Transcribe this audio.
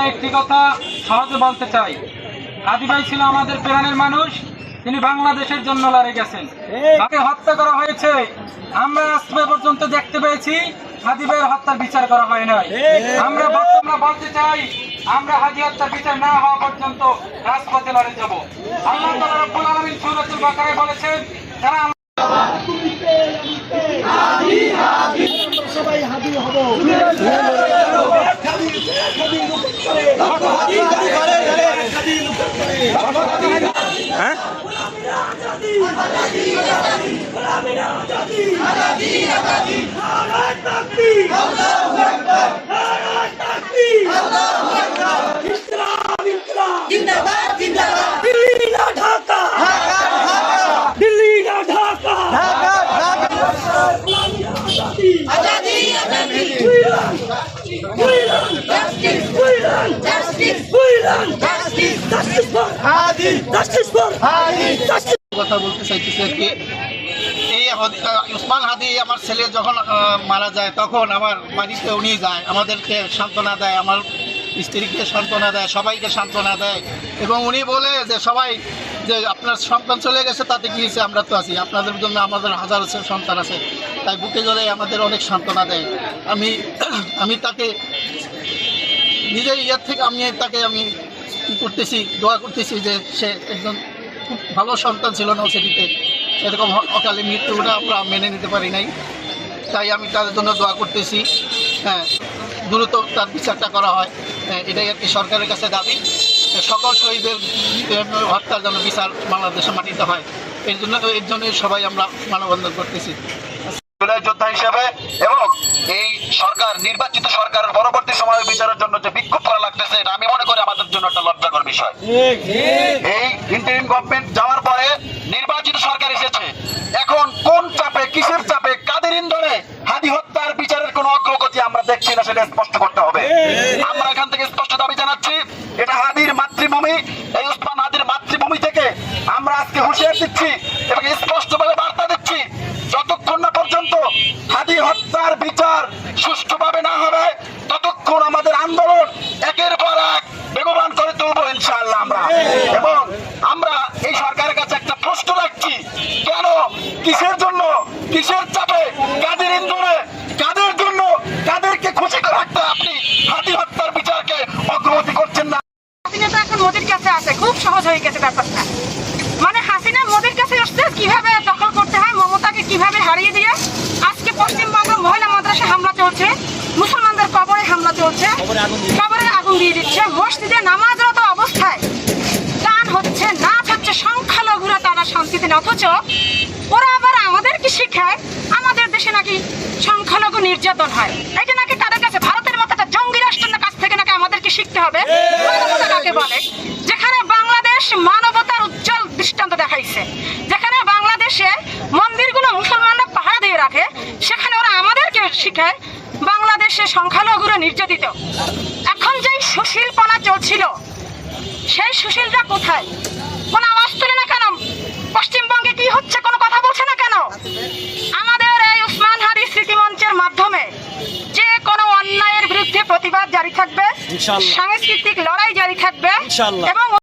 একটি কথা সহজে বলতে চাই, হাদি ভাই ছিল আমাদের প্রাণের মানুষ। তিনি বাংলাদেশের জন্য লড়ে গেছেন। তাকে হত্যা করা হয়েছে, আমরা আজ পর্যন্ত দেখতে পেয়েছি। হাদি ভাইয়ের হত্যার বিচার করা হয় নাই। আমরা বর্তমানে বলতে চাই, আমরা হাদি হত্যার বিচার না হওয়া পর্যন্ত রাজপথে লড়ে যাব। আল্লাহ তাআলা রব্বুল আলামিন সূরাতুল বাকারায় বলেছেন, যারা সবাই হাদি হব। কথা বলতে চাইতেছি আর কি, এই উসমান হাদি আমার ছেলে যখন মারা যায় তখন আমার বাড়িতে উনি যায়, আমাদেরকে সান্ত্বনা দেয়, আমার স্ত্রীকে সান্ত্বনা দেয়, সবাইকে সান্ত্বনা দেয়। এবং উনি বলে যে সবাই যে আপনার সন্তান চলে গেছে তাতে কি হয়েছে, আমরা তো আছি, আপনাদের জন্য আমাদের হাজার সন্তান আছে, তাই বুকে জোরে আমাদের অনেক সান্ত্বনা দেয়। আমি তাকে নিজের ইয়ার থেকে আমি করতেছি, দোয়া করতেছি যে সে একজন খুব ভালো সন্তান ছিল নরসিটিতে, এরকম অকালে মৃত্যুটা আমরা মেনে নিতে পারি নাই, তাই আমি তাদের জন্য দোয়া করতেছি। হ্যাঁ, দ্রুত তার বিচারটা করা হয়, এটাই আর কি সরকারের কাছে দাবি। সকল শহীদের হত্যার জন্য বিচার বাংলাদেশে মাটিতে হয়, এর জন্য সবাই আমরা মানববন্ধন করতেছি যোদ্ধা হিসেবে। এবং এই সরকার, নির্বাচিত সরকারের পরবর্তী সময়ে বিচারের জন্য যে বিক্ষোভ করা লাগতেছে, এটা আমি মনে করি আমাদের জন্য একটা লজ্জাকর বিষয়। এই ইন্টারিম গভর্নমেন্ট যাওয়ার পরে নির্বাচিত সরকার এসেছে, এখন কোন চাপে, কিসের চাপে, কাদের ইন্ধনে হাদি হত্যার বিচারের কোনো অগ্রগতি আমরা দেখছি না, সেটা স্পষ্ট করতে হবে। আমরা এখান থেকে স্পষ্ট দাবি জানাচ্ছি, এটা হাদির মাতৃভূমি, এই উসমান হাদির মাতৃভূমি থেকে আমরা আজকে হুঁশিয়ার দিচ্ছি এবং স্পষ্টভাবে বার্তা দিচ্ছি, যতক্ষণ না পর্যন্ত হাদি হত্যার বিচার সুষ্ঠুভাবে না হবে, ততক্ষণ আমাদের আন্দোলন একের পর এক বেগবান করে তুলবো ইনশাআল্লাহ আমরা। এবং আমরা এই সরকারের কাছে একটা প্রশ্ন রাখছি, কেন, কিসের জন্য, কিসের চাপে, কাদের ইন্ধনে, কাদের জন্য, কাদেরকে খুশি করে রাখতে আপনি হাদি হত্যার বিচারকে অগ্রগতি করছেন না? হাসিনা তো এখন মোদির কাছে আছে, খুব সহজ হয়ে গেছে ব্যাপারটা। মানে হাসিনা মোদির কাছে আসছে কিভাবে দখল করতে হয়, মমতাকে কিভাবে হারিয়ে দিয়ে আজকে পশ্চিমবঙ্গ মহিলা মাদ্রাসা হামলা চলছে, মুসলমানদের কবরে হামলা চলছে, কবরে আগুন দিয়ে দিচ্ছে, মসজিদে নামাজরত অবস্থায় গান হচ্ছে, নাচ হচ্ছে, সংখ্যালঘুরা তারা শান্তিতে না, অথচ ওরা আবার আমাদেরকে শিখায় আমাদের দেশে নাকি সংখ্যালঘু নির্যাতন হয়। এটা নাকি তাদের কাছে ভারতের মতো একটা জঙ্গি রাষ্ট্রের কাছ থেকে নাকি আমাদেরকে শিখতে হবে। মানবতা কাকে বলে? যেখানে বাংলাদেশ মানবতার উজ্জ্বল দৃষ্টান্ত দেখাইছে, যেখানে বাংলাদেশে মন্দিরগুলো মুসলমানরা পাহারা দিয়ে রাখে, সেখানে ওরা আমাদেরকে শিখায় বাংলাদেশে সংখ্যালঘুরা নির্যাতিত। এখন যেই সুশীলপনা চলছিল, সেই সুশীলরা কোথায়? কোন আওয়াজ তুলে না কেন? পশ্চিমবঙ্গে কি হচ্ছে কোনো কথা বলছে না কেন? আমাদের এই উসমান হাদি স্মৃতি মঞ্চের মাধ্যমে যে কোনো অন্যায়ের বিরুদ্ধে প্রতিবাদ জারি থাকবে, সাংস্কৃতিক লড়াই জারি থাকবে এবং